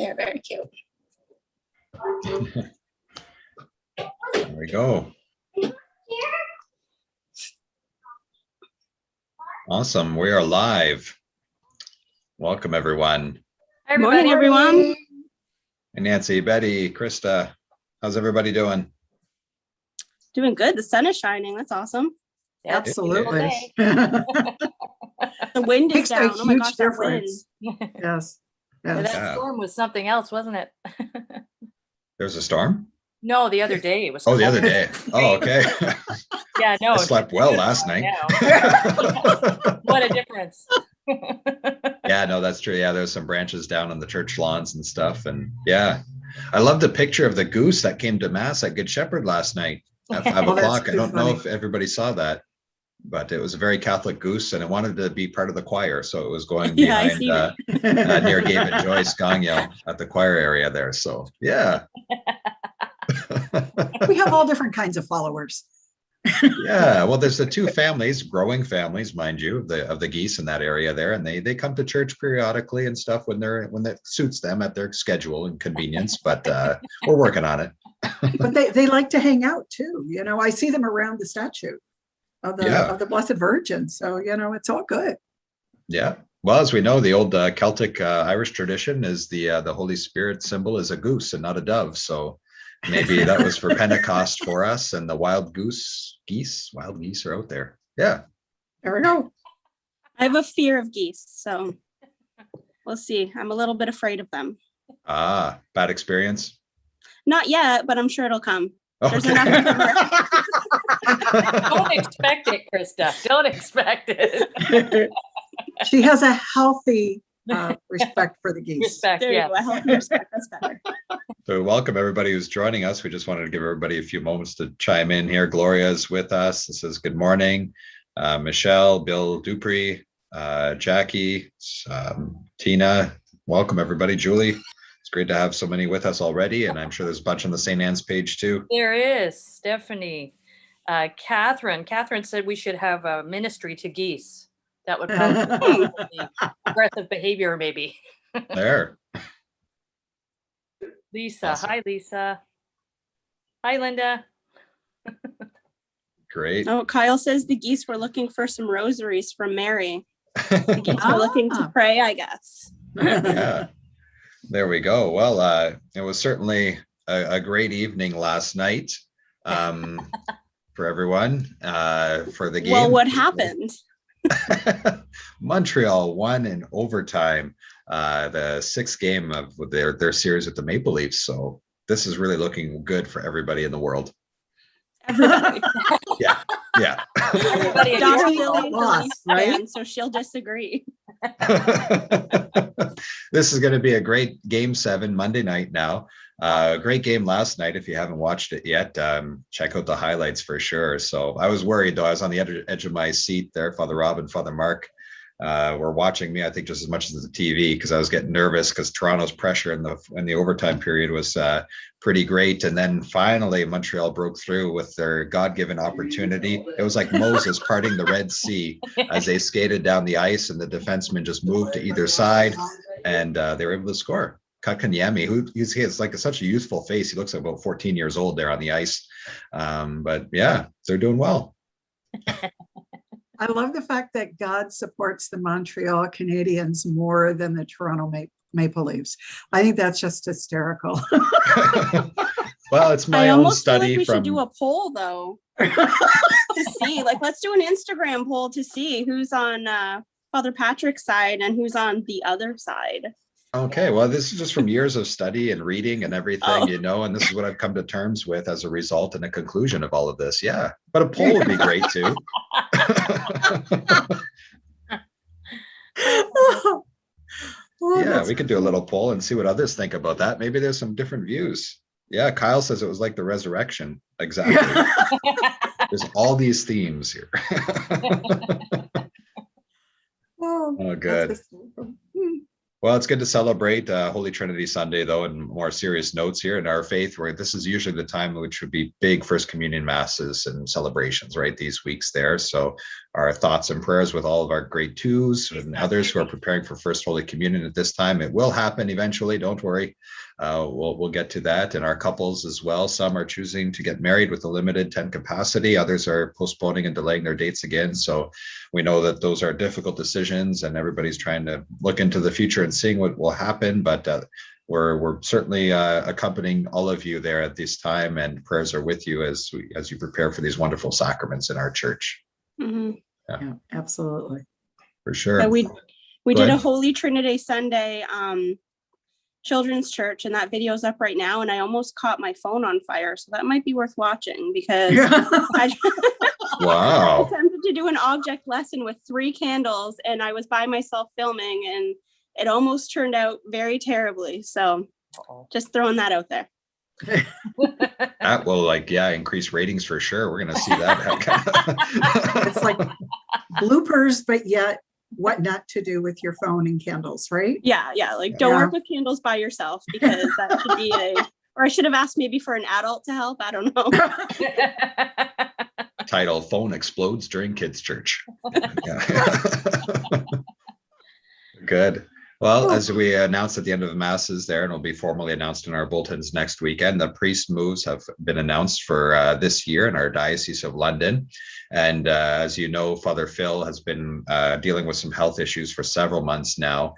They're very cute. There we go. Awesome. We are live. Welcome, everyone. Hi, morning, everyone. And Nancy, Betty, Krista, how's everybody doing? Doing good. The sun is shining. That's awesome. Absolutely. The wind is Makes down. a Oh my huge gosh, that wind. difference. Yes. That Yeah. storm was something else, wasn't it? There's a storm? No, the other day it was. Oh, the other day. Oh, okay. Yeah, no. I slept well last night. What a difference. Yeah, no, that's true. Yeah, there's some branches down on the church lawns and stuff. And yeah, I love the picture of the goose that came to Mass at Good Shepherd last night at 5 Oh, that's o'clock. I too don't know funny. if everybody saw that, but it was a very Catholic goose and it wanted to be part of the choir. So it was going Yeah, I behind seen it. near Gabe and Joyce Gagnon at the choir area there. So yeah. We have all different kinds of followers. Yeah, well, there's the two families, growing families, mind you, of the geese in that area there, and they come to church periodically and stuff when that suits them at their schedule and convenience. But we're working on it. But they like to hang out too. You know, I see them around the statue of the Blessed Virgin. So, you know, it's all good. Yeah. Well, as we know, the old Celtic Irish tradition is the Holy Spirit symbol is a goose and not a dove. So maybe that was for Pentecost for us, and the wild geese are out there. Yeah. There we go. I have a fear of geese, so we'll see. I'm a little bit afraid of them. Ah, bad experience. Not yet, but I'm sure it'll come. There's Okay. enough of them around. Don't expect it, Krista. Don't expect it. She has a healthy respect for the geese. Respect, There you yeah. go. I hope you respect. That's better. So welcome everybody who's joining us. We just wanted to give everybody a few moments to chime in here. Gloria is with us. This is good morning. Michelle, Bill Dupree, Jackie, Tina. Welcome everybody. Julie, it's great to have so many with us already. And I'm sure there's a bunch on the St. Anne's page too. There is. Stephanie. Catherine said we should have a ministry to geese. That would probably be aggressive behavior, maybe. There. Lisa. Awesome. Hi, Lisa. Hi, Linda. Great. Oh, Kyle says the geese were looking for some rosaries from Mary. The geese were looking to Ah. pray, I guess. Yeah. There we go. Well, it was certainly a great evening last night for everyone for the game. Well, what happened? Montreal won in overtime the sixth game of their series with the Maple Leafs. So this is really looking good for everybody in the world. Everybody. Yeah. Everybody Dr. agrees. Lily is a Lost, Leafs right? fan, so she'll disagree. This is going to be a great game 7 Monday night now. Great game last night. If you haven't watched it yet, check out the highlights for sure. So I was worried though. I was on the edge of my seat there. Father Rob and Father Mark were watching me, I think, just as much as the TV, because I was getting nervous because Toronto's pressure in the overtime period was pretty great. And then finally Montreal broke through with their God-given opportunity. It was like Moses parting the Red Sea as they skated down the ice, and the defensemen just moved to either side, and they were able to score. Kakanyemi, he has like such a youthful face. He looks like about 14 years old there on the ice. But yeah, they're doing well. I love the fact that God supports the Montreal Canadiens more than the Toronto Maple Leafs. I think that's just hysterical. Well, it's my I own almost feel study like we from. should do a poll though to see. Like, let's do an Instagram poll to see who's on Father Patrick's side and who's on the other side. Okay, well, this is just from years of study and reading and everything, Oh. you know, and this is what I've come to terms with as a result and a conclusion of all of this. Yeah, but a poll would be great too. Yeah, we could do a little poll and see what others think about that. Maybe there's some different views. Yeah, Kyle says it was like the resurrection. Exactly. There's all these themes here. Oh, good. That's hysterical. Well, it's good to celebrate Holy Trinity Sunday, though, and more serious notes here in our faith, where this is usually the time which would be big First Communion masses and celebrations, right? These weeks there. So our thoughts and prayers with all of our grade 2s and others who are preparing for First Holy Communion at this time. It will happen eventually, don't worry. We'll get to that. And our couples as well. Some are choosing to get married with a limited tent capacity. Others are postponing and delaying their dates again. So we know that those are difficult decisions, and everybody's trying to look into the future and seeing what will happen. But we're certainly accompanying all of you there at this time, and prayers are with you as you prepare for these wonderful sacraments in our church. Mm-hmm. Yeah, absolutely. For sure. So we Go did ahead. a Holy Trinity Sunday children's church, and that video's up right now, and I almost caught my phone on fire, so that might be worth watching, because I Wow. attempted to do an object lesson with 3 candles, and I was by myself filming, and it almost turned out very terribly. So just throwing that out there. That will increase ratings for sure. We're gonna see that. It's like bloopers, but yet what not to do with your phone and candles, right? Yeah, like don't work with candles by yourself, because that should be or I should have asked maybe for an adult to help. I don't know. Title: Phone Explodes During Kids Church. Good. Well, as we announced at the end of the masses there, and will be formally announced in our bulletins next weekend, the priest moves have been announced for this year in our Diocese of London. And as you know, Father Phil has been dealing with some health issues for several months now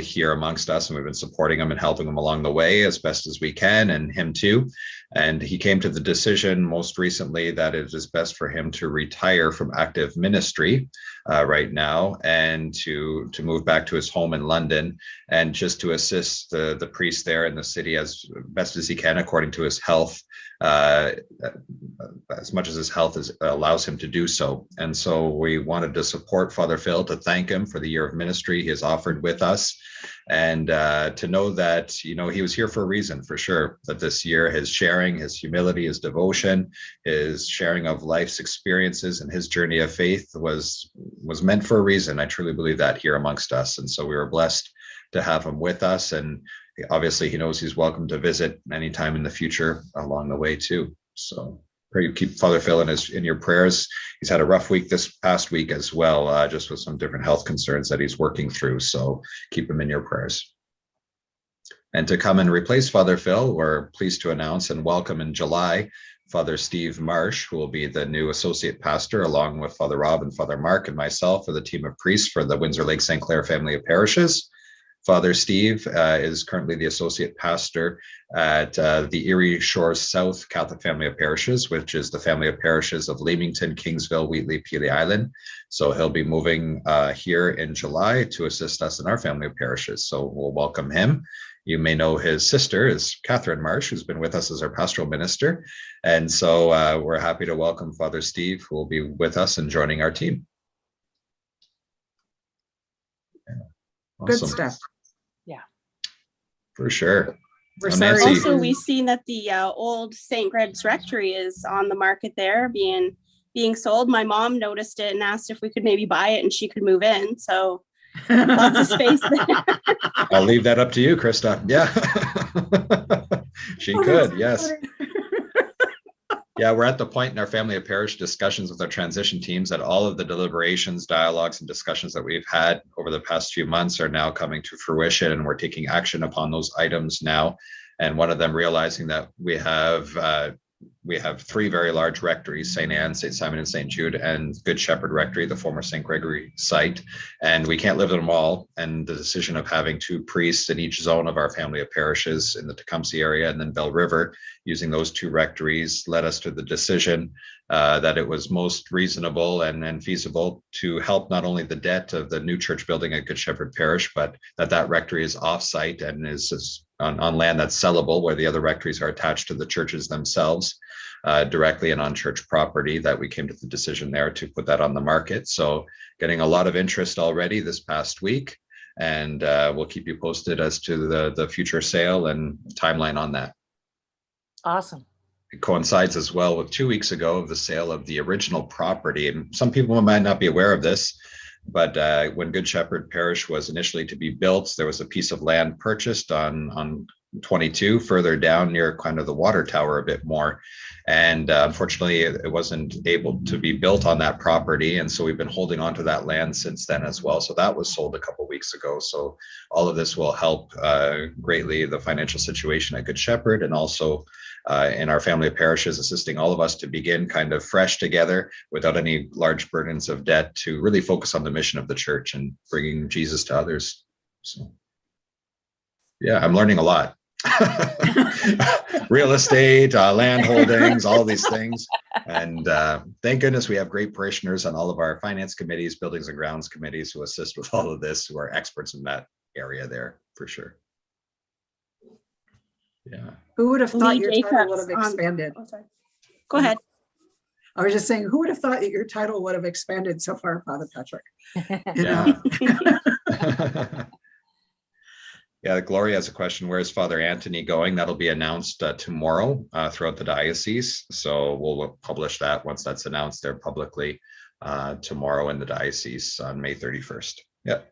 here amongst us, and we've been supporting him and helping him along the way as best as we can, and him too. And he came to the decision most recently that it is best for him to retire from active ministry right now, and to move back to his home in London, and just to assist the priest there in the city as best as he can according to his health, as much as his health allows him to do so. And so we wanted to support Father Phil, to thank him for the year of ministry he has offered with us, and to know that, he was here for a reason, for sure, that this year his sharing, his humility, his devotion, his sharing of life's experiences and his journey of faith was meant for a reason. I truly believe that here amongst us. And so we were blessed to have him with us. And obviously he knows he's welcome to visit anytime in the future along the way too. So pray you keep Father Phil in your prayers. He's had a rough week this past week as well, just with some different health concerns that he's working through. So keep him in your prayers. And to come and replace Father Phil, we're pleased to announce and welcome in July Father Steve Marsh, who will be the new associate pastor, along with Father Rob and Father Mark and myself, for the team of priests for the Windsor-Lake St. Clair family of parishes. Father Steve is currently the associate pastor at the Erie Shores South Catholic family of parishes, which is the family of parishes of Leamington, Kingsville, Wheatley, Peely Island. So he'll be moving here in July to assist us in our family of parishes. So we'll welcome him. You may know his sister is Catherine Marsh, who's been with us as our pastoral minister. And so we're happy to welcome Father Steve, who will be with us and joining our team. Yeah. Awesome. Good stuff. Yeah. For sure. We're Nancy. sorry. Also, we've seen that the old St. Greg's Rectory is on the market there, being sold. My mom noticed it and asked if we could maybe buy it and she could move in. So lots of space there. I'll leave that up to you, Krista. Yeah. She could, yes. Yeah, we're at the point in our family of parish discussions with our transition teams that all of the deliberations, dialogues, and discussions that we've had over the past few months are now coming to fruition, and we're taking action upon those items now. And one of them realizing that we have 3 very large rectories: St. Anne, St. Simon and St. Jude, and Good Shepherd Rectory, the former St. Gregory site. And we can't live in them all. And the decision of having 2 priests in each zone of our family of parishes in the Tecumseh area and then Bell River, using those 2 rectories, led us to the decision that it was most reasonable and feasible to help not only the debt of the new church building at Good Shepherd Parish, but that rectory is off-site and is on land that's sellable, where the other rectories are attached to the churches themselves directly and on church property, that we came to the decision there to put that on the market. So getting a lot of interest already this past week, and we'll keep you posted as to the future sale and timeline on that. Awesome. It coincides as well with 2 weeks ago of the sale of the original property. And some people might not be aware of this, but when Good Shepherd Parish was initially to be built, there was a piece of land purchased on 22 further down near kind of the water tower a bit more. And unfortunately, it wasn't able to be built on that property. And so we've been holding on to that land since then as well. So that was sold a couple of weeks ago. So all of this will help greatly the financial situation at Good Shepherd, and also in our family of parishes, assisting all of us to begin kind of fresh together without any large burdens of debt, to really focus on the mission of the church and bringing Jesus to others. So yeah, I'm learning a lot. Real estate, land holdings, all these things. And thank goodness we have great parishioners on all of our finance committees, buildings and grounds committees who assist with all of this, who are experts in that area there for sure. Yeah. Who would have thought Lee your title would Jacobs have expanded? Oh, sorry. Go ahead. I was just saying, who would have thought that your title would have expanded so far, Father Patrick? You Yeah. know? Yeah, Gloria has a question. Where's Father Anthony going? That'll be announced tomorrow throughout the diocese. So we'll publish that once that's announced there publicly tomorrow in the diocese on May 31st. Yep.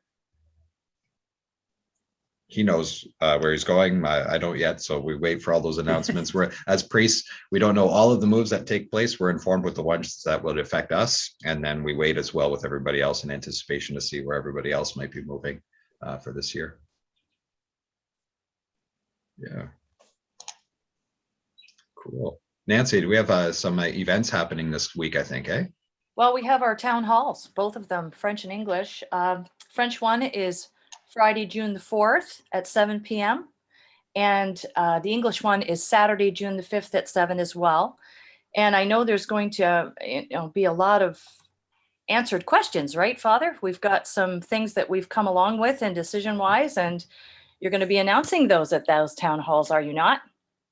He knows where he's going. I don't yet. So we wait for all those announcements. We're, as priests, we don't know all of the moves that take place. We're informed with the ones that would affect us. And then we wait as well with everybody else in anticipation to see where everybody else might be moving for this year. Yeah. Cool. Nancy, do we have some events happening this week, I think, eh? Well, we have our town halls, both of them French and English. French one is Friday, June the 4th at 7 p.m. And the English one is Saturday, June the 5th at 7 as well. And I know there's going to be a lot of answered questions, right, Father? We've got some things that we've come along with and decision-wise, and you're going to be announcing those at those town halls, are you not?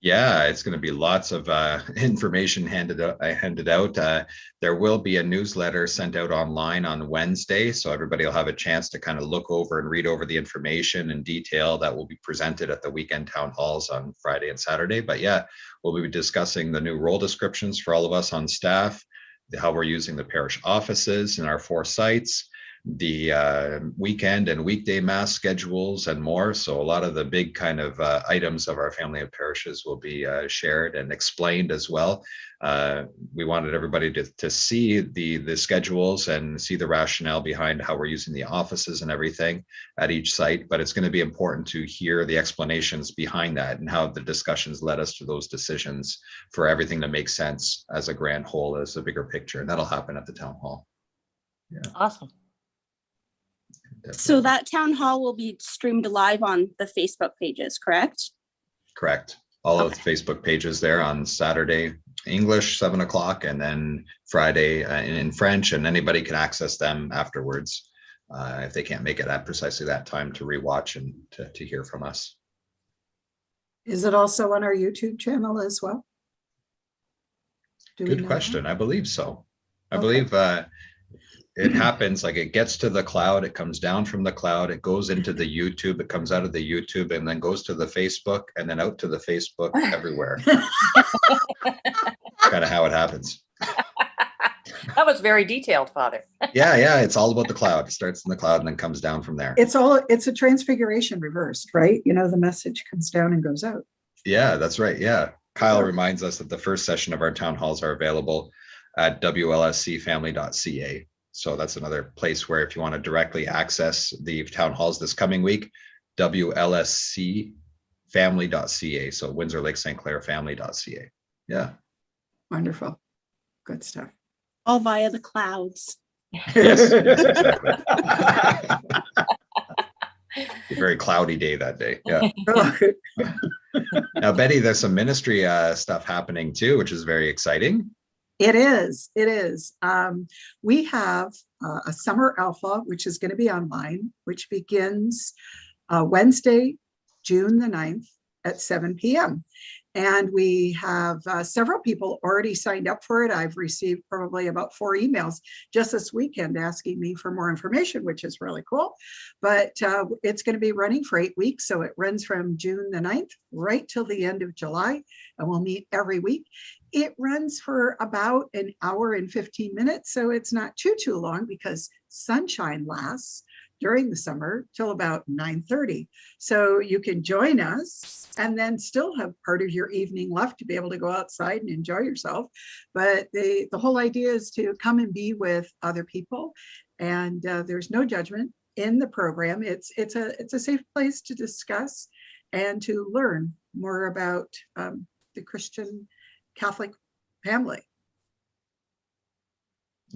Yeah, it's going to be lots of information handed out. There will be a newsletter sent out online on Wednesday, so everybody will have a chance to kind of look over and read over the information in detail that will be presented at the weekend town halls on Friday and Saturday. But yeah, we'll be discussing the new role descriptions for all of us on staff, how we're using the parish offices in our 4 sites, the weekend and weekday mass schedules and more. So a lot of the big kind of items of our family of parishes will be shared and explained as well. We wanted everybody to see the schedules and see the rationale behind how we're using the offices and everything at each site, but it's going to be important to hear the explanations behind that and how the discussions led us to those decisions for everything to make sense as a grand whole, as a bigger picture. And that'll happen at the town hall. Yeah. Awesome. Definitely. So that town hall will be streamed live on the Facebook pages, correct? Correct. All of the Facebook pages there on Saturday, English, 7 o'clock, and then Friday in French, and anybody can access them afterwards if they can't make it at precisely that time to rewatch and to hear from us. Is it also on our YouTube channel as well? Good question. I believe so. I Okay. believe it happens like it gets to the cloud, it comes down from the cloud, it goes into the YouTube, it comes out of the YouTube, and then goes to the Facebook, and then out to the Facebook everywhere. Kind of how it happens. That was very detailed, Father. Yeah, it's all about the cloud. It starts in the cloud and then comes down from there. It's a transfiguration reversed, right? You know, the message comes down and goes out. Yeah, that's right. Yeah. Kyle reminds us that the first session of our town halls are available at wlscfamily.ca. So that's another place where if you want to directly access the town halls this coming week, wlscfamily.ca. So Windsor-Lake St. Clair family.ca. Yeah. Wonderful. Good stuff. All via the clouds. Yes, exactly. A very cloudy day that day. Yeah. Now, Betty, there's some ministry stuff happening too, which is very exciting. It is. We have a summer alpha, which is going to be online, which begins Wednesday, June the 9th at 7 p.m. And we have several people already signed up for it. I've received probably about 4 emails just this weekend asking me for more information, which is really cool. But it's going to be running for 8 weeks. So it runs from June the 9th right till the end of July. And we'll meet every week. It runs for about an hour and 15 minutes. So it's not too long because sunshine lasts. during the summer till about 9:30. So you can join us and then still have part of your evening left to be able to go outside and enjoy yourself. But the whole idea is to come and be with other people, and there's no judgment in the program. It's a safe place to discuss and to learn more about the Christian Catholic family.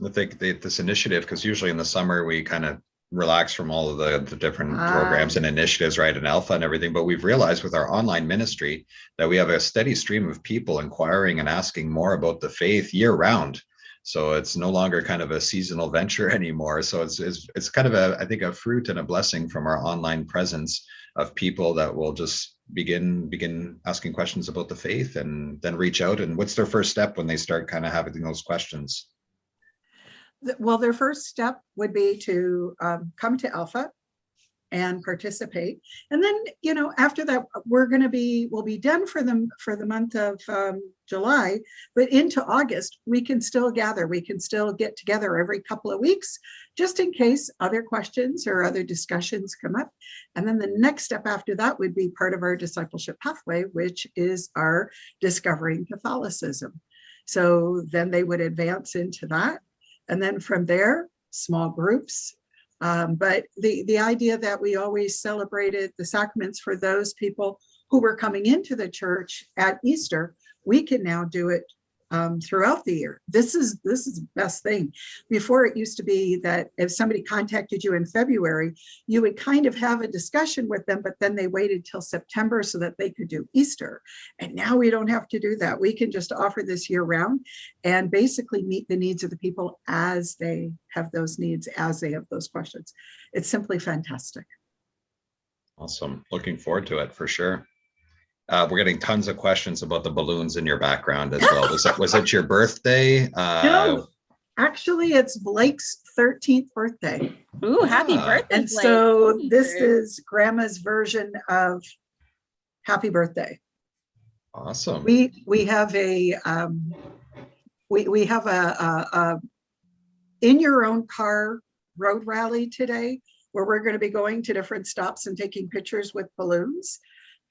I think this initiative, because usually in the summer we kind of relax from all of the different programs and initiatives, right, and Alpha and everything. But we've realized with our online ministry that we have a steady stream of people inquiring and asking more about the faith year round. So it's no longer kind of a seasonal venture anymore. So it's kind of I think a fruit and a blessing from our online presence of people that will just begin asking questions about the faith and then reach out. And what's their first step when they start kind of having those questions? Well, their first step would be to come to Alpha and participate. And then, after that, we'll be done for the month of July, but into August, we can still gather. We can still get together every couple of weeks, just in case other questions or other discussions come up. And then the next step after that would be part of our discipleship pathway, which is our Discovering Catholicism. So then they would advance into that. And then from there, small groups. But the idea that we always celebrated the sacraments for those people who were coming into the church at Easter, we can now do it throughout the year. This is the best thing. Before, it used to be that if somebody contacted you in February, you would kind of have a discussion with them, but then they waited till September so that they could do Easter. And now we don't have to do that. We can just offer this year round and basically meet the needs of the people as they have those needs, as they have those questions. It's simply fantastic. Awesome. Looking forward to it for sure. We're getting tons of questions about the balloons in your background as well. Was it your birthday? No, actually, it's Blake's 13th birthday. Ooh, happy birthday, And Blake. so this is Grandma's version of happy birthday. Awesome. We have a we have a in your own car road rally today, where we're going to be going to different stops and taking pictures with balloons.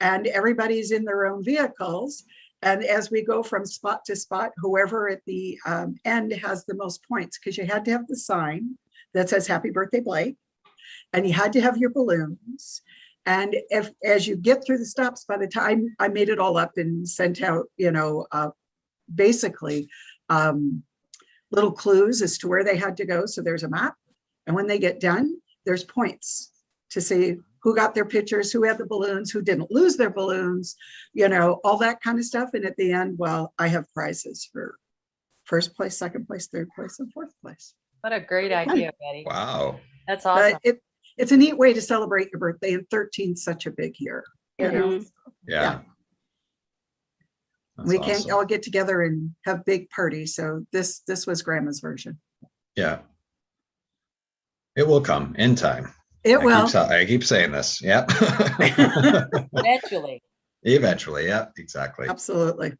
And everybody's in their own vehicles. And as we go from spot to spot, whoever at the end has the most points, because you had to have the sign that says Happy Birthday, Blake, and you had to have your balloons. And as you get through the stops, by the time I made it all up and sent out, basically little clues as to where they had to go. So there's a map. And when they get done, there's points to say who got their pictures, who had the balloons, who didn't lose their balloons, all that kind of stuff. And at the end, well, I have prizes for first place, second place, third place, and fourth place. What a great idea, Betty. Wow. That's awesome. But it's a neat way to celebrate your birthday, and 13 is such a big year. Yeah. We That's can't awesome. all get together and have big parties. So this was Grandma's version. Yeah. It will come in time. It will. I keep saying this. Yeah. Eventually. Eventually. Yeah, exactly. Absolutely. A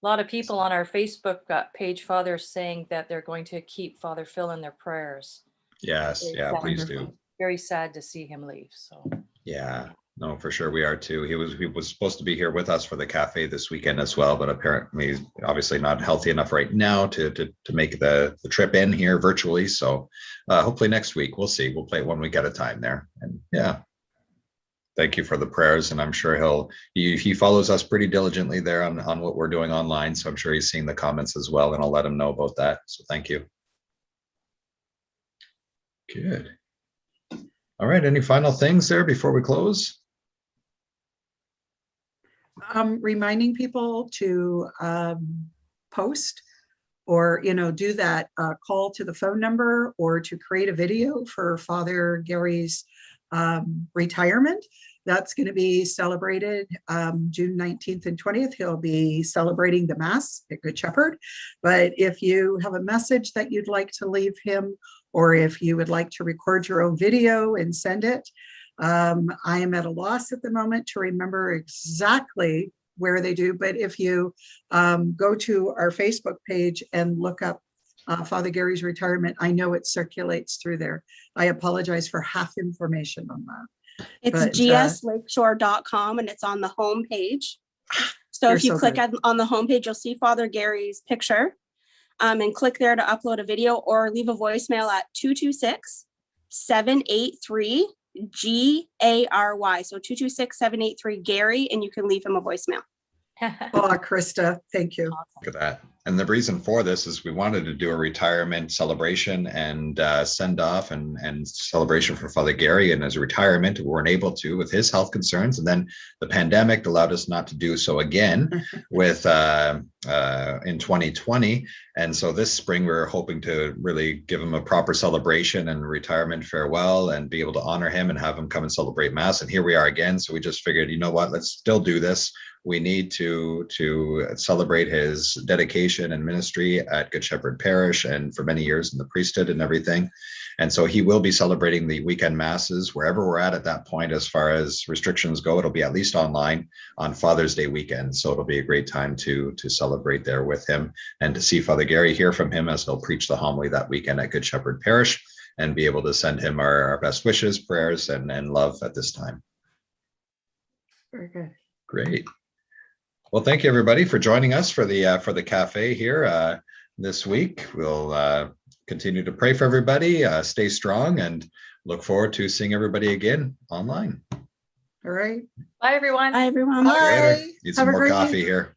lot of people on our Facebook page, Father, saying that they're going to keep Father Phil in their prayers. Yes. Very Yeah, sad. please do. Very sad to see him leave. So Yeah. No, for sure we are too. He was supposed to be here with us for the cafe this weekend as well, but apparently he's obviously not healthy enough right now to make the trip in here virtually. So hopefully next week, we'll see. We'll play it 1 week at a time there. And yeah, thank you for the prayers. And I'm sure he follows us pretty diligently there on what we're doing online. So I'm sure he's seeing the comments as well, and I'll let him know about that. So thank you. Good. All right. Any final things there before we close? Reminding people to post or do that call to the phone number, or to create a video for Father Gary's retirement. That's going to be celebrated June 19th and 20th. He'll be celebrating the Mass at Good Shepherd. But if you have a message that you'd like to leave him, or if you would like to record your own video and send it, I am at a loss at the moment to remember exactly where they do. But if you go to our Facebook page and look up Father Gary's retirement. I know it circulates through there. I apologize for half information on that. It's But, gslakeshore.com and it's on the home page. So You're if you so click good. on the homepage, you'll see Father Gary's picture. And click there to upload a video or leave a voicemail at 226-783 GARY. So 226-783 Gary, and you can leave him a voicemail. Oh, Krista, thank you. Look at that. And the reason for this is we wanted to do a retirement celebration and send off and celebration for Father Gary and his retirement. We weren't able to with his health concerns. And then the pandemic allowed us not to do so again with in 2020. And so this spring, we're hoping to really give him a proper celebration and retirement farewell and be able to honor him and have him come and celebrate Mass. And here we are again. So we just figured, you know what, let's still do this. We need to celebrate his dedication and ministry at Good Shepherd Parish and for many years in the priesthood and everything. And so he will be celebrating the weekend masses wherever we're at that point. As far as restrictions go, it'll be at least online on Father's Day weekend. So it'll be a great time to celebrate there with him and to see Father Gary, hear from him as he'll preach the homily that weekend at Good Shepherd Parish and be able to send him our best wishes, prayers, and love at this time. Very good. Great. Well, thank you everybody for joining us for the cafe here this week. We'll continue to pray for everybody, stay strong, and look forward to seeing everybody again online. All right. Bye, everyone. Bye, everyone. Bye. Later. Need some Have a more great coffee week. here.